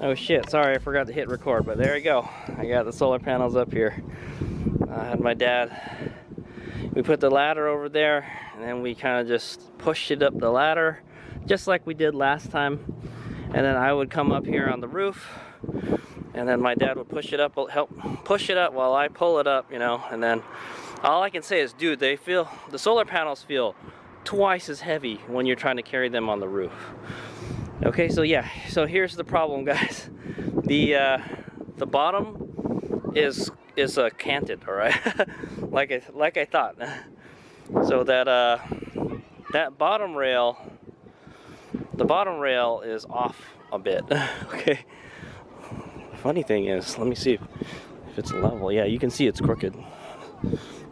Oh shit, sorry, I forgot to hit record, but there you go. I got the solar panels up here. I had my dad, we put the ladder over there, and then we kind of just pushed it up the ladder, just like we did last time. And then I would come up here on the roof, and then my dad would push it up, help push it up while I pull it up, you know. And then all I can say is, dude, the solar panels feel twice as heavy when you're trying to carry them on the roof. Okay, so yeah, so here's the problem, guys. The bottom is canted, all right, like I thought. So that bottom rail, the bottom rail is off a bit. Okay. The funny thing is, let me see if it's level. Yeah, you can see it's crooked.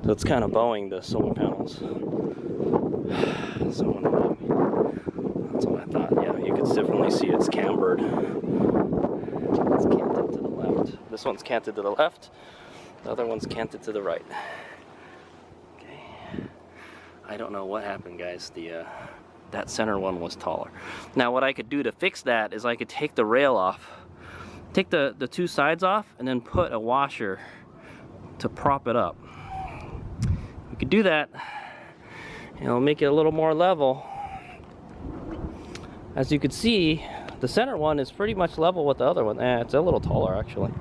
So it's kind of bowing the solar panels. So that's what I thought. Yeah, you can definitely see it's cambered. It's canted to the left. This one's canted to the left. The other one's canted to the right. Okay. I don't know what happened, guys. That center one was taller. Now what I could do to fix that is I could take the rail off, take the two sides off, and then put a washer to prop it up. We could do that. It'll make it a little more level. As you can see, the center one is pretty much level with the other one. It's a little taller actually.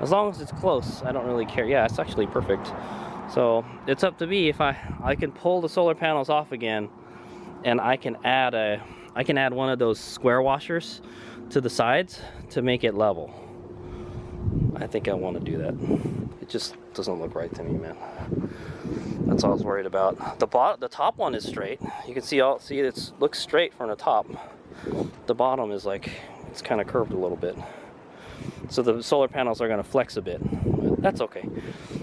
As long as it's close, I don't really care. Yeah, it's actually perfect. So it's up to me if I can pull the solar panels off again, and I can add one of those square washers to the sides to make it level. I think I want to do that. It just doesn't look right to me, man. That's all I was worried about. The top one is straight. You can see it looks straight from the top. The bottom is like, it's kind of curved a little bit. So the solar panels are going to flex a bit. But that's okay.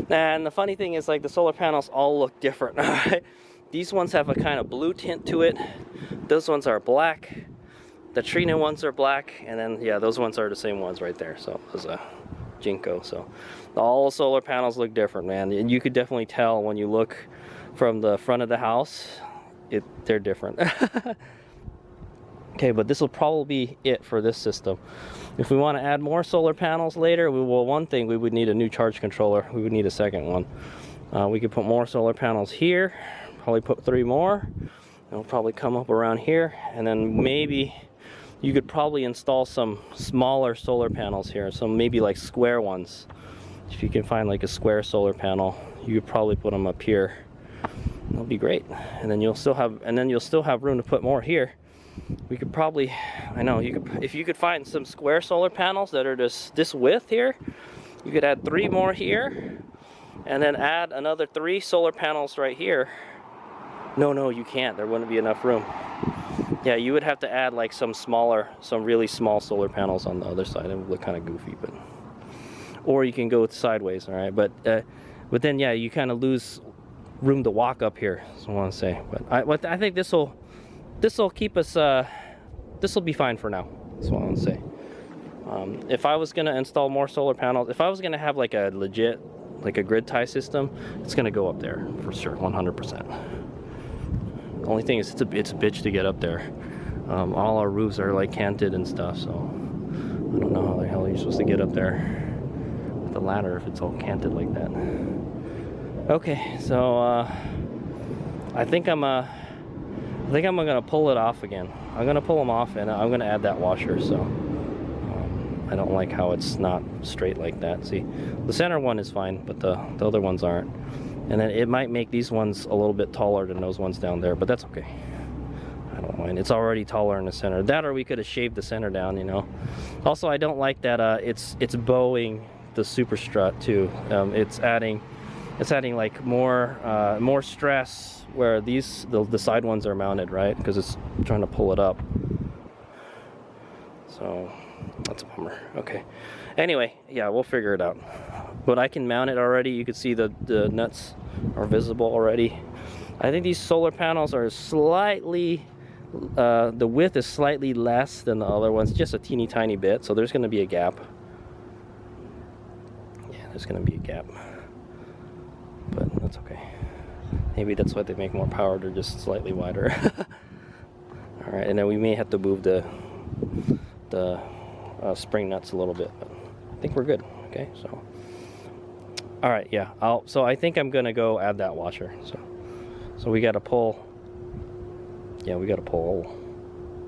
And the funny thing is, like, the solar panels all look different. Right? These ones have a kind of blue tint to it. Those ones are black. The Trina ones are black, and then yeah, those ones are the same ones right there. So there's a Jinko. So all solar panels look different, man. And you could definitely tell when you look from the front of the house, they're different. Okay, but this will probably be it for this system. If we want to add more solar panels later, one thing, we would need a new charge controller. We would need a second one. We could put more solar panels here, probably put 3 more. It'll probably come up around here, and then maybe you could probably install some smaller solar panels here, some maybe like square ones. If you can find like a square solar panel, you could probably put them up here. That'll be great. And then you'll still have room to put more here. We could probably, I know, if you could find some square solar panels that are just this width here, you could add 3 more here, and then add another 3 solar panels right here. No, you can't. There wouldn't be enough room. Yeah, you would have to add like some really small solar panels on the other side. It would look kind of goofy, but or you can go sideways, all right? But then yeah, you kind of lose room to walk up here. That's what I want to say. But I think this will keep us. This will be fine for now. That's what I want to say. If I was gonna install more solar panels, if I was gonna have like a legit, like a grid tie system, it's gonna go up there for sure, 100%. The only thing is it's a bitch to get up there. All our roofs are like canted and stuff, so I don't know how the hell you're supposed to get up there with the ladder if it's all canted like that. Okay, so I think I'm gonna pull it off again. I'm gonna pull them off, and I'm gonna add that washer. So I don't like how it's not straight like that. See, the center one is fine, but the other ones aren't. And then it might make these ones a little bit taller than those ones down there, but that's okay. I don't mind. It's already taller in the center. That, or we could have shaved the center down, you know. Also, I don't like that it's bowing the super strut too. It's adding like more stress where the side ones are mounted, right? Because it's trying to pull it up. So that's a bummer. Okay. Anyway, yeah, we'll figure it out. But I can mount it already. You can see the nuts are visible already. I think these solar panels are slightly, the width is slightly less than the other ones, just a teeny tiny bit. So there's going to be a gap. Yeah, there's going to be a gap. But that's okay. Maybe that's why they make more power. They're just slightly wider. All right, and then we may have to move the the spring nuts a little bit, but I think we're good. Okay, so all right, yeah. So I think I'm gonna go add that washer. So we got to pull. Yeah, we got to pull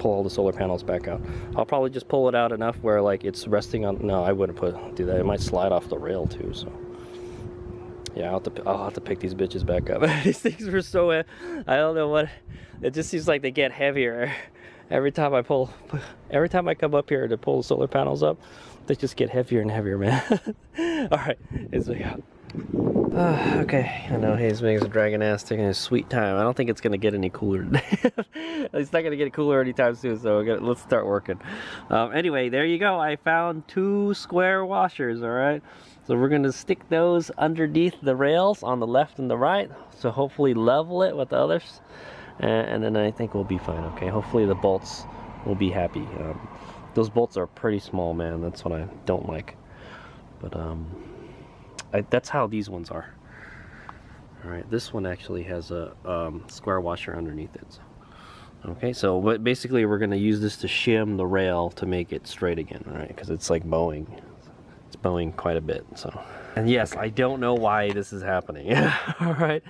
all the solar panels back out. I'll probably just pull it out enough where like it's resting on. No, I wouldn't do that. It might slide off the rail too. So yeah, I'll have to pick these bitches back up. These things were so. I don't know what. It just seems like they get heavier every time I pull. Every time I come up here to pull the solar panels up, they just get heavier and heavier, man. All right, it's okay, I know HadesOmega's a dragon ass taking his sweet time. I don't think it's gonna get any cooler today. It's not gonna get cooler anytime soon, so let's start working. Anyway, there you go. I found 2 square washers, all right? So we're gonna stick those underneath the rails on the left and the right, so hopefully level it with the others. And then I think we'll be fine, okay? Hopefully the bolts will be happy. Those bolts are pretty small, man. That's what I don't like. But that's how these ones are. All right, this one actually has a square washer underneath it. So. Okay, so but basically we're gonna use this to shim the rail to make it straight again, all right? Because it's like bowing. It's bowing quite a bit, so. And yes, I don't know why this is happening. All right,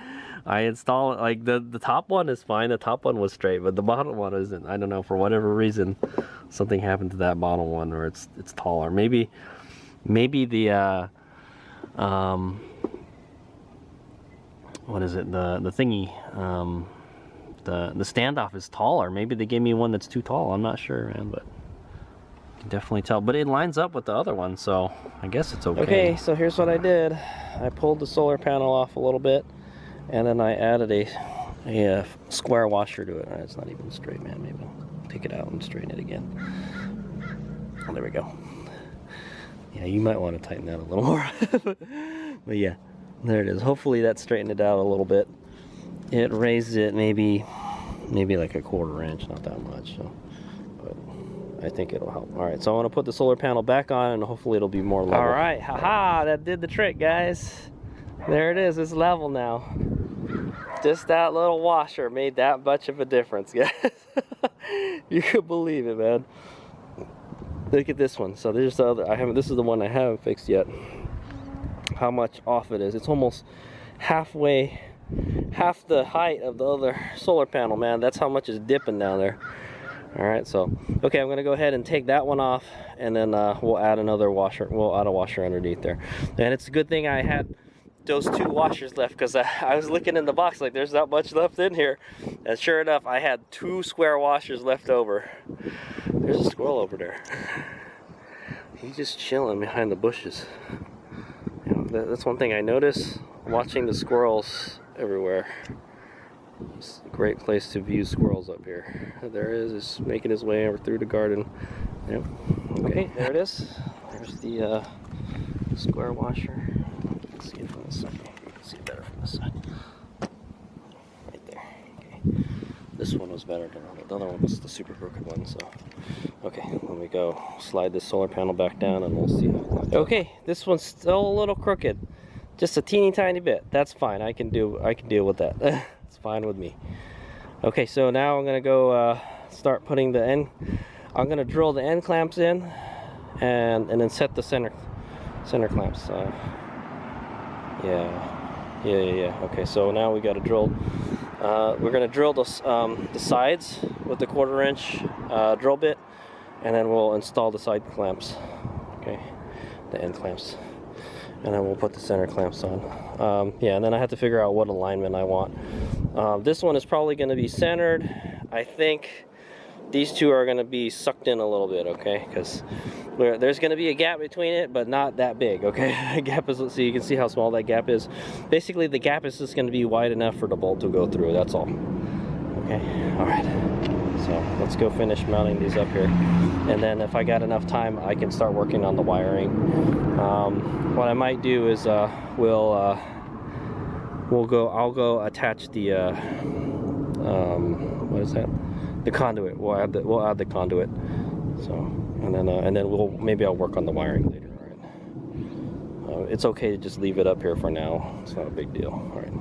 I install it, like the top one is fine. The top one was straight, but the bottom one isn't. I don't know, for whatever reason, something happened to that bottom one, or it's taller. Maybe the what is it, the thingy, the standoff is taller. Maybe they gave me one that's too tall. I'm not sure, man, but you can definitely tell. But it lines up with the other one, so I guess it's okay. Okay, so here's what I did. I pulled the solar panel off a little bit, and then I added a square washer to it. It's not even straight, man. Maybe I'll take it out and straighten it again. Oh, there we go. Yeah, you might want to tighten that a little more. But yeah, there it is. Hopefully that straightened it out a little bit. It raised it maybe like a 1/4 inch, not that much. So, but I think it'll help. All right, so I want to put the solar panel back on, and hopefully it'll be more level. All right, haha, that did the trick, guys. There it is. It's level now. Just that little washer made that much of a difference, guys. You could believe it, man. Look at this one. So there's the other. This is the one I haven't fixed yet. How much off it is? It's almost half the height of the other solar panel, man. That's how much is dipping down there. All right, so okay, I'm gonna go ahead and take that one off, and then we'll add another washer. We'll add a washer underneath there. And it's a good thing I had those 2 washers left, because I was looking in the box like there's not much left in here, and sure enough I had 2 square washers left over. There's a squirrel over there. He's just chilling behind the bushes. You know, that's one thing I notice watching the squirrels everywhere. It's a great place to view squirrels up here. There he is making his way over through the garden. Yep. Okay, there it is. There's the square washer. Let's see it from this side. You can see it better from this side. Right there. Okay. This one was better than the other one. Was the super crooked one. So, okay, let me go slide this solar panel back down, and we'll see. Okay, this one's still a little crooked, just a teeny tiny bit. That's fine. I can deal with that. It's fine with me. Okay, so now I'm gonna go start putting the end. I'm gonna drill the end clamps in, and then set the center clamps. Yeah. Okay, so now we got to drill. We're gonna drill the sides with the 1/4 inch drill bit, and then we'll install the side clamps. Okay, the end clamps, and then we'll put the center clamps on. Yeah, and then I have to figure out what alignment I want. This one is probably going to be centered. I think these 2 are going to be sucked in a little bit, okay? Because there's going to be a gap between it, but not that big, okay? The gap is, so you can see how small that gap is. Basically, the gap is just going to be wide enough for the bolt to go through. That's all. Okay. All right. So let's go finish mounting these up here, and then if I got enough time, I can start working on the wiring. What I might do is I'll go attach the what is that? The conduit. We'll add the conduit. So and then maybe I'll work on the wiring later. All right. It's okay to just leave it up here for now. It's not a big deal. All right.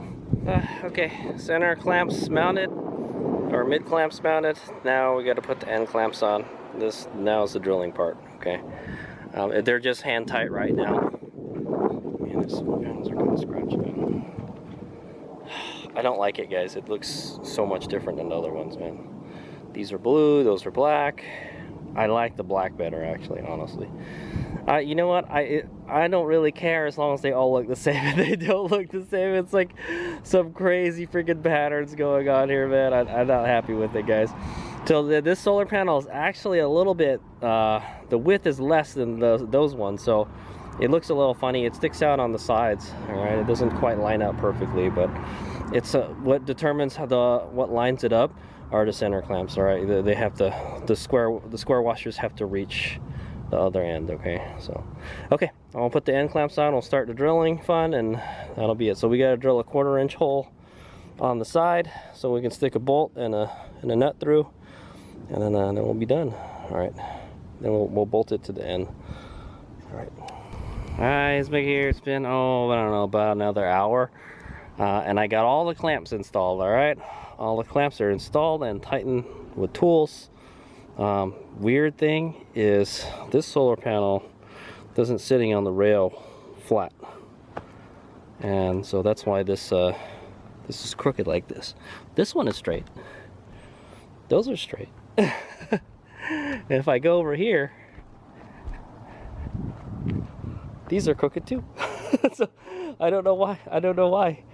Okay. Center clamps mounted, or mid clamps mounted. Now we got to put the end clamps on. This now is the drilling part. Okay, they're just hand tight right now. Man, these solar panels are kind of scratched, man. I don't like it, guys. It looks so much different than the other ones, man. These are blue, those are black. I like the black better, actually, honestly. You know what? I don't really care as long as they all look the same. If they don't look the same, it's like some crazy freaking patterns going on here, man. I'm not happy with it, guys. So this solar panel is actually a little bit, the width is less than those ones, so it looks a little funny. It sticks out on the sides, all right? It doesn't quite line up perfectly, but it's what determines how what lines it up are the center clamps, all right? They have the square washers have to reach the other end. Okay, so okay, I'll put the end clamps on. We'll start the drilling fun, and that'll be it. So we got to drill a 1/4 inch hole on the side so we can stick a bolt and a nut through, and then we'll be done. All right, then we'll bolt it to the end. All right. Alright, it's big here. It's been, oh, I don't know, about another hour. And I got all the clamps installed, alright? All the clamps are installed and tightened with tools. Weird thing is this solar panel isn't sitting on the rail flat. And so that's why this is crooked like this. This one is straight. Those are straight. And if I go over here, these are crooked too. So I don't know why. I don't know why.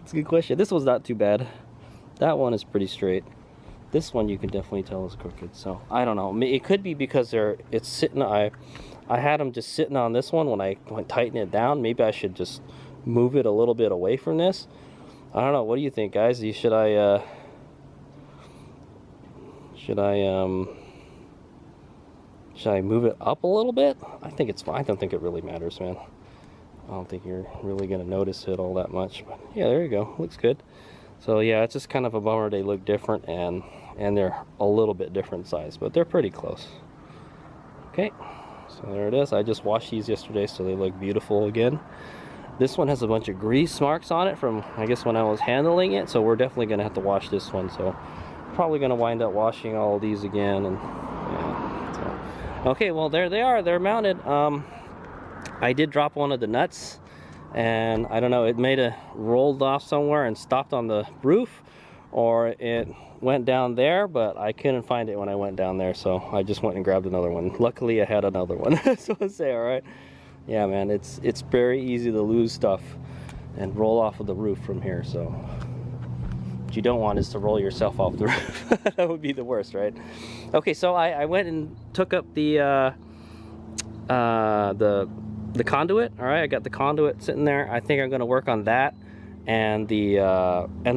It's a good question. This one's not too bad. That one is pretty straight. This one you can definitely tell is crooked. So I don't know. It could be because it's sitting. I had them just sitting on this one when I went tighten it down. Maybe I should just move it a little bit away from this. I don't know. What do you think, guys? Should I move it up a little bit? I think it's fine. I don't think it really matters, man. I don't think you're really gonna notice it all that much. But yeah, there you go. Looks good. So yeah, it's just kind of a bummer they look different, and they're a little bit different size, but they're pretty close. Okay, so there it is. I just washed these yesterday, so they look beautiful again. This one has a bunch of grease marks on it from, I guess, when I was handling it, so we're definitely gonna have to wash this one. So probably gonna wind up washing all of these again, and yeah. Okay, well, there they are. They're mounted. I did drop one of the nuts, and I don't know, it may have rolled off somewhere and stopped on the roof, or it went down there, but I couldn't find it when I went down there, so I just went and grabbed another one. Luckily, I had another one. So I say, all right. Yeah, man, it's very easy to lose stuff and roll off of the roof from here, so what you don't want is to roll yourself off the roof. That would be the worst, right? Okay, so I went and took up the conduit. All right, I got the conduit sitting there. I think I'm going to work on that and the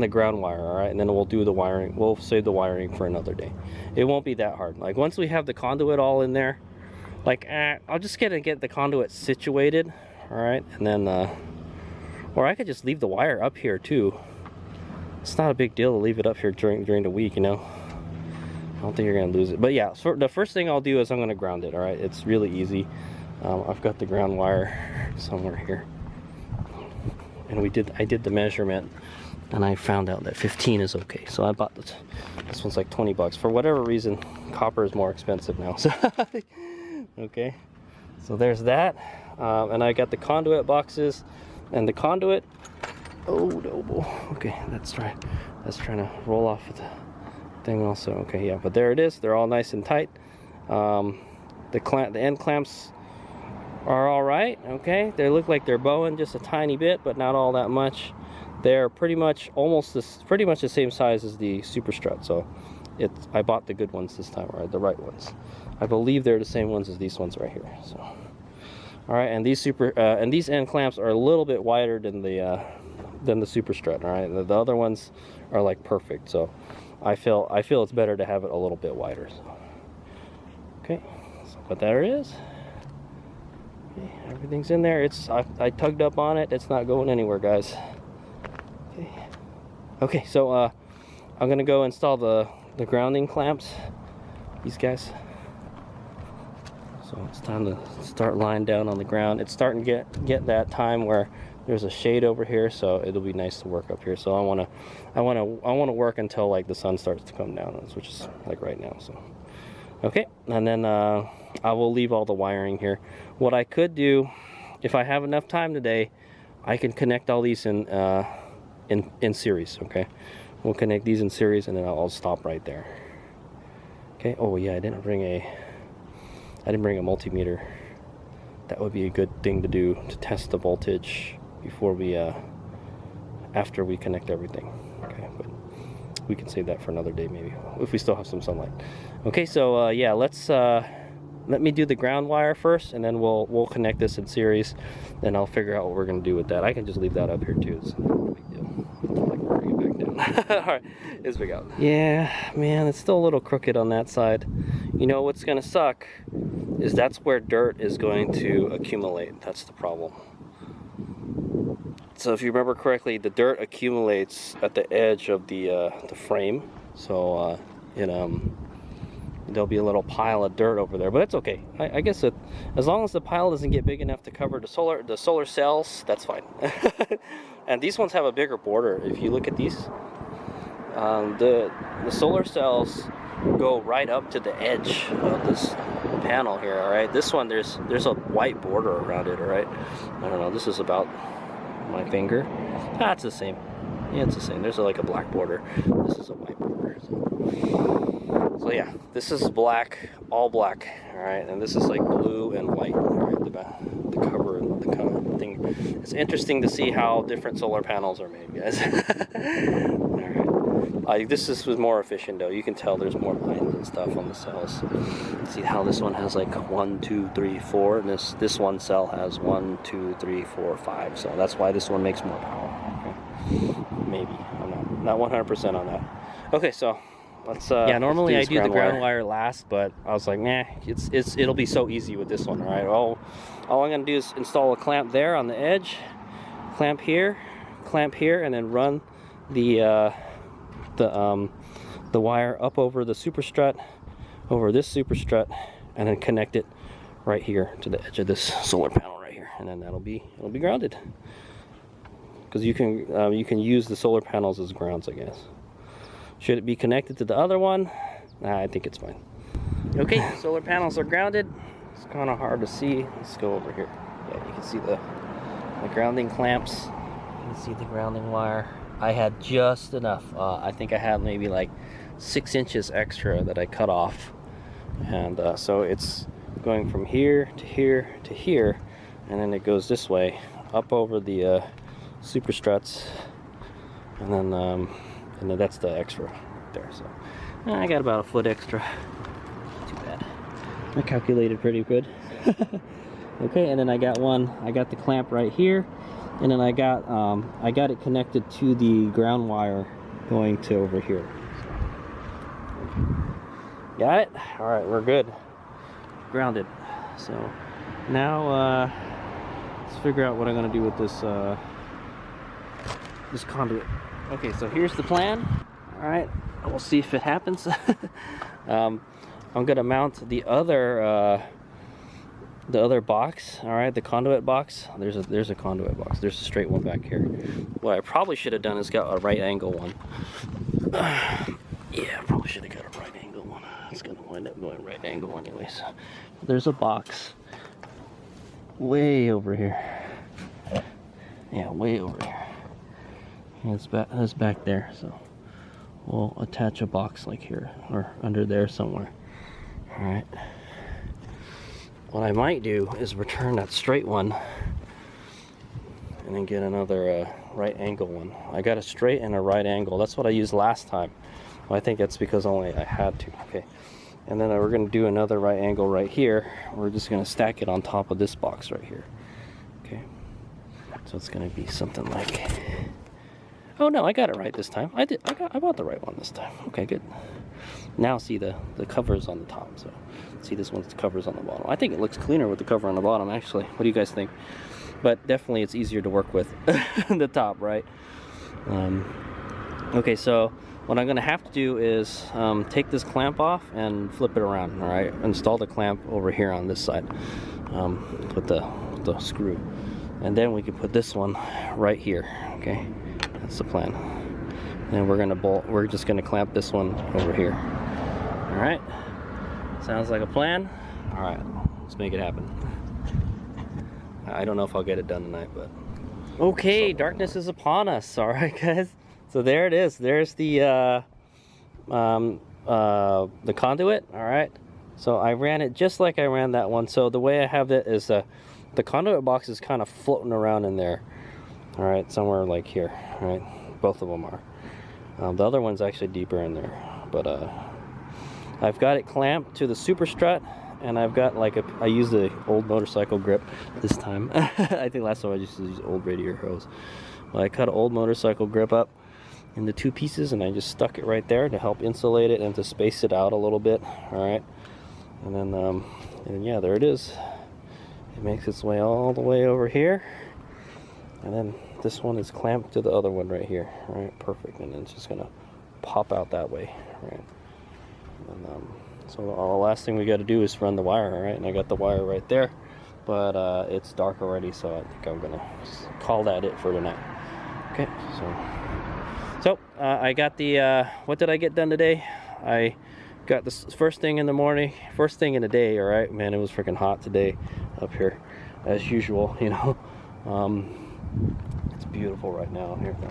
ground wire. All right, and then we'll do the wiring. We'll save the wiring for another day. It won't be that hard. Like once we have the conduit all in there, like I'll just get the conduit situated. All right, and then or I could just leave the wire up here too. It's not a big deal to leave it up here during the week, you know. I don't think you're gonna lose it. But yeah, so the first thing I'll do is I'm gonna ground it. All right, it's really easy. I've got the ground wire somewhere here, and I did the measurement, and I found out that 15 is okay. So I bought this one's like 20 bucks. For whatever reason, copper is more expensive now. So okay, so there's that, and I got the conduit boxes and the conduit. Oh no! Okay, that's trying to roll off with the thing also. Okay, yeah, but there it is. They're all nice and tight. The end clamps are all right. Okay, they look like they're bowing just a tiny bit, but not all that much. They're pretty much pretty much the same size as the Super Strut. So I bought the good ones this time, or the right ones. I believe they're the same ones as these ones right here. So all right, and these end clamps are a little bit wider than the Super Strut. All right, the other ones are like perfect. So I feel it's better to have it a little bit wider. So okay, but there it is. Okay, everything's in there. I tugged up on it. It's not going anywhere, guys. Okay, so I'm gonna go install the grounding clamps. These guys. So it's time to start lying down on the ground. It's starting to get that time where there's a shade over here, so it'll be nice to work up here. So I wanna work until like the sun starts to come down, which is like right now. So Okay, and then I will leave all the wiring here. What I could do, if I have enough time today, I can connect all these in series. Okay, we'll connect these in series, and then I'll stop right there. Okay. Oh yeah, I didn't bring a multimeter. That would be a good thing to do to test the voltage before we after we connect everything. Okay, but we can save that for another day maybe if we still have some sunlight. Okay, so yeah, let me do the ground wire first, and then we'll connect this in series. Then I'll figure out what we're gonna do with that. I can just leave that up here too. It's no big deal. Like bring it back down. All right, let's big out. Yeah, man, it's still a little crooked on that side. You know what's gonna suck is that's where dirt is going to accumulate. That's the problem. So if you remember correctly, the dirt accumulates at the edge of the frame. So there'll be a little pile of dirt over there, but it's okay. I guess as long as the pile doesn't get big enough to cover the solar cells, that's fine. And these ones have a bigger border. If you look at these, the solar cells go right up to the edge of this panel here. All right, this one there's a white border around it. All right, I don't know, this is about my finger. It's the same. Yeah, it's the same. There's like a black border. This is a white border. So yeah, this is black, all black. All right, and this is like blue and white. All right, the cover and the kind of thing. It's interesting to see how different solar panels are made, guys. All right, this was more efficient though. You can tell there's more lines and stuff on the cells. See how this one has like 1, 2, 3, 4, and this one cell has 1, 2, 3, 4, 5. So that's why this one makes more power. Okay, maybe I'm not 100% on that. Okay, so let's yeah, normally I do the ground wire last, but I was like, nah, it'll be so easy with this one. All right, all I'm gonna do is install a clamp there on the edge, clamp here, and then run the wire up over the super strut, over this super strut, and then connect it right here to the edge of this solar panel right here, and then it'll be grounded. Because you can use the solar panels as grounds, I guess. Should it be connected to the other one? Nah, I think it's fine. Okay, solar panels are grounded. It's kind of hard to see. Let's go over here. Yeah, you can see the grounding clamps. You can see the grounding wire. I had just enough. I think I had maybe like 6 inches extra that I cut off. And so it's going from here to here to here. And then it goes this way, up over the super struts. And then that's the extra right there. So I got about a foot extra. Too bad. I calculated pretty good. Okay, and then I got the clamp right here, and then I got it connected to the ground wire going to over here. Got it? All right, we're good. Grounded. So now let's figure out what I'm gonna do with this this conduit. Okay, so here's the plan. All right, we'll see if it happens. I'm gonna mount the other box. All right, the conduit box. There's a conduit box. There's a straight one back here. What I probably should have done is got a right angle one. Yeah, I probably should have got a right angle one. It's gonna wind up going right angle anyways. There's a box way over here. Yeah, way over here. It's back there, so we'll attach a box like here or under there somewhere. All right. What I might do is return that straight one and then get another right angle one. I got a straight and a right angle. That's what I used last time. Well, I think that's because only I had to. Okay. And then we're going to do another right angle right here. We're just going to stack it on top of this box right here. Okay. So it's going to be something like... Oh no, I got it right this time. I bought the right one this time. Okay, good. Now see the covers on the top. So see, this one's the covers on the bottom. I think it looks cleaner with the cover on the bottom, actually. What do you guys think? But definitely it's easier to work with the top, right? Okay, so what I'm gonna have to do is take this clamp off and flip it around. All right, install the clamp over here on this side with the screw, and then we can put this one right here. Okay. That's the plan. And we're just gonna clamp this one over here. All right. Sounds like a plan. All right, let's make it happen. I don't know if I'll get it done tonight, but okay, darkness is upon us. All right, guys. So there it is. There's the conduit. All right. So I ran it just like I ran that one. So the way I have it is the conduit box is kind of floating around in there. All right, somewhere like here. All right, both of them are. The other one's actually deeper in there, but I've got it clamped to the super strut. And I've got like I used the old motorcycle grip this time. I think last time I just used old radiator hose. Well, I cut an old motorcycle grip up into 2 pieces and I just stuck it right there to help insulate it and to space it out a little bit. All right, and then yeah, there it is. It makes its way all the way over here, and then this one is clamped to the other one right here. All right, perfect. And then it's just gonna pop out that way. All right, and so the last thing we got to do is run the wire, all right? And I got the wire right there, but it's dark already, so I think I'm gonna call that it for tonight. Okay, so I got the what did I get done today? I got this first thing in the morning, first thing in the day. All right, man, it was freaking hot today up here, as usual. You know, it's beautiful right now here. We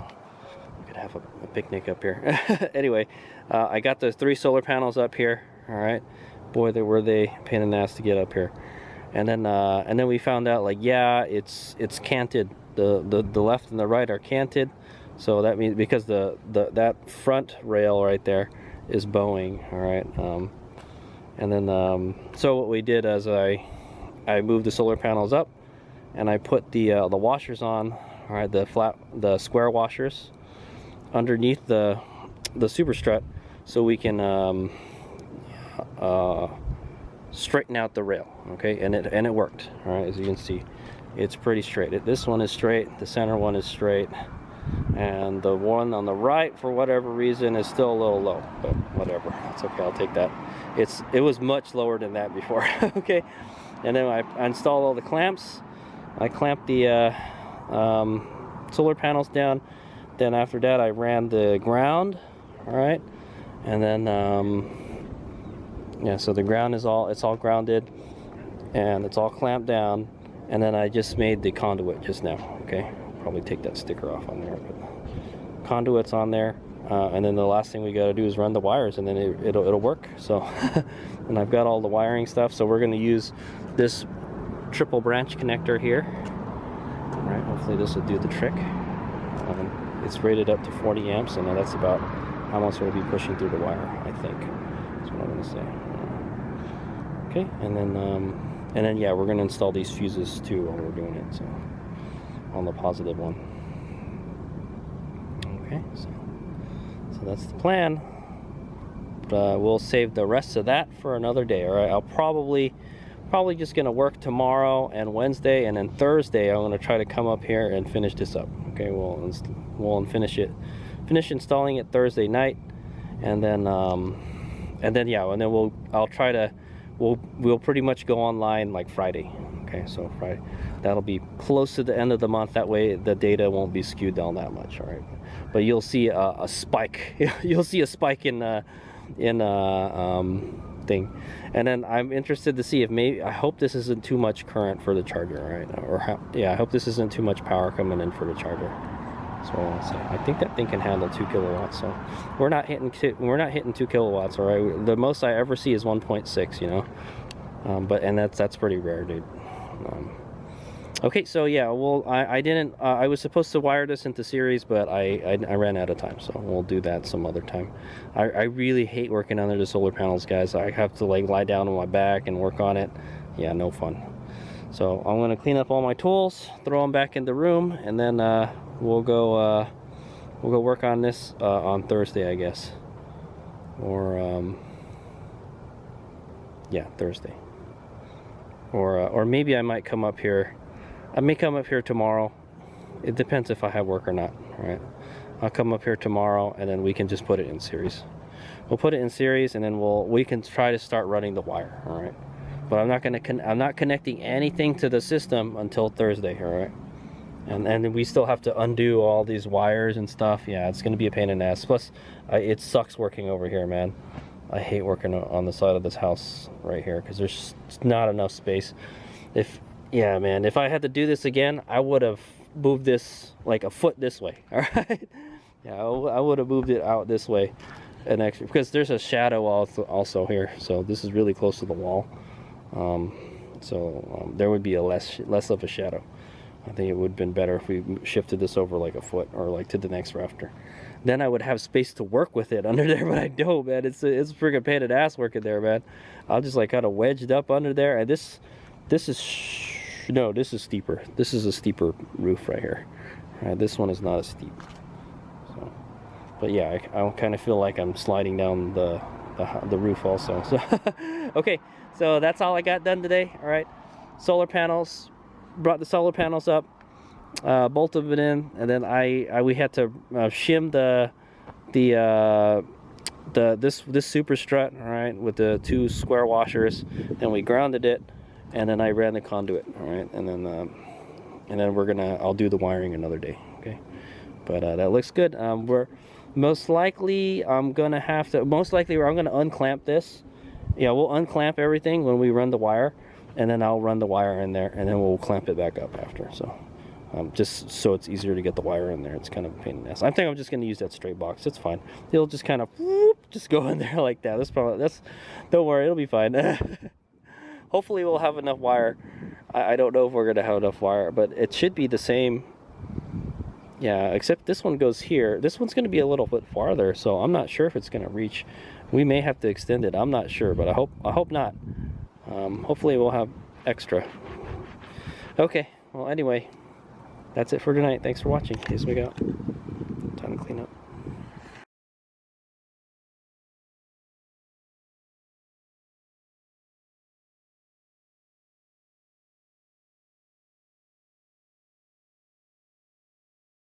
could have a picnic up here. Anyway, I got the 3 solar panels up here. All right, boy, were they pain in the ass to get up here. And then we found out, like, yeah, it's canted. The left and the right are canted, so that means because that front rail right there is bowing. All right, and then so what we did is I moved the solar panels up, and I put the washers on. All right, the square washers underneath the super strut, so we can straighten out the rail. Okay, and it worked. All right, as you can see, it's pretty straight. This one is straight, the center one is straight, and the one on the right, for whatever reason, is still a little low, but whatever, it's okay, I'll take that. It was much lower than that before. Okay, and then I installed all the clamps. I clamped the solar panels down. Then after that, I ran the ground. All right, and then yeah, so the ground is all grounded, and it's all clamped down. And then I just made the conduit just now. Okay, probably take that sticker off on there, but conduit's on there. And then the last thing we got to do is run the wires, and then it'll work. So, and I've got all the wiring stuff. So we're going to use this triple branch connector here. All right, hopefully this will do the trick. It's rated up to 40 amps, and that's about how much we'll be pushing through the wire, I think. That's what I'm going to say. Okay, and then yeah, we're going to install these fuses too while we're doing it, so on the positive one. Okay, so that's the plan. But we'll save the rest of that for another day. All right, I'll probably just going to work tomorrow and Wednesday, and then Thursday I'm going to try to come up here and finish this up. Okay, we'll finish installing it Thursday night, and then yeah, and then we'll pretty much go online like Friday. Okay, so Friday, that'll be close to the end of the month. That way the data won't be skewed down that much. All right, but you'll see a spike. You'll see a spike in thing. And then I'm interested to see if I hope this isn't too much current for the charger. All right, yeah, I hope this isn't too much power coming in for the charger. That's what I want to say. I think that thing can handle 2 kilowatts, so we're not hitting 2 kilowatts. All right, the most I ever see is 1.6. You know, but that's pretty rare, dude. Okay, so yeah, well, I didn't. I was supposed to wire this into series, but I ran out of time, so we'll do that some other time. I really hate working under the solar panels, guys. I have to like lie down on my back and work on it. Yeah, no fun. So I'm gonna clean up all my tools, throw them back in the room, and then we'll go work on this on Thursday, I guess, or yeah, Thursday, or maybe I might come up here. I may come up here tomorrow. It depends if I have work or not. All right, I'll come up here tomorrow, and then we can just put it in series. We'll put it in series, and then we can try to start running the wire. All right, but I'm not connecting anything to the system until Thursday. All right, and then we still have to undo all these wires and stuff. Yeah, it's gonna be a pain in the ass. Plus, it sucks working over here, man. I hate working on the side of this house right here because there's not enough space. Yeah, man, if I had to do this again, I would have moved this like a foot this way. All right. Yeah, I would have moved it out this way an extra, because there's a shadow also here. So this is really close to the wall. There would be a less of a shadow. I think it would have been better if we shifted this over like a foot or like to the next rafter. Then I would have space to work with it under there, but I don't, man. It's freaking pain in the ass working there, man. I'm just like kind of wedged up under there, and this is steeper. This is a steeper roof right here. All right, this one is not as steep. So, but yeah, I kind of feel like I'm sliding down the roof also. So okay, so that's all I got done today. All right, solar panels. Brought the solar panels up, bolted it in, and then we had to shim this super strut, all right, with the 2 square washers. Then we grounded it, and then I ran the conduit, all right, and then I'll do the wiring another day, okay. But that looks good. We're most likely I'm gonna unclamp this. Yeah, we'll unclamp everything when we run the wire. And then I'll run the wire in there, and then we'll clamp it back up after. So, just so it's easier to get the wire in there. It's kind of a pain in the ass. I think I'm just going to use that straight box. It's fine. It'll just kind of just go in there like that. Don't worry, it'll be fine. Hopefully, we'll have enough wire. I don't know if we're going to have enough wire, but it should be the same. Yeah, except this one goes here. This one's going to be a little bit farther, so I'm not sure if it's going to reach. We may have to extend it. I'm not sure, but I hope not. Hopefully we'll have extra. Okay, well anyway, that's it for tonight. Thanks for watching. HadesOmega out. Time to clean up.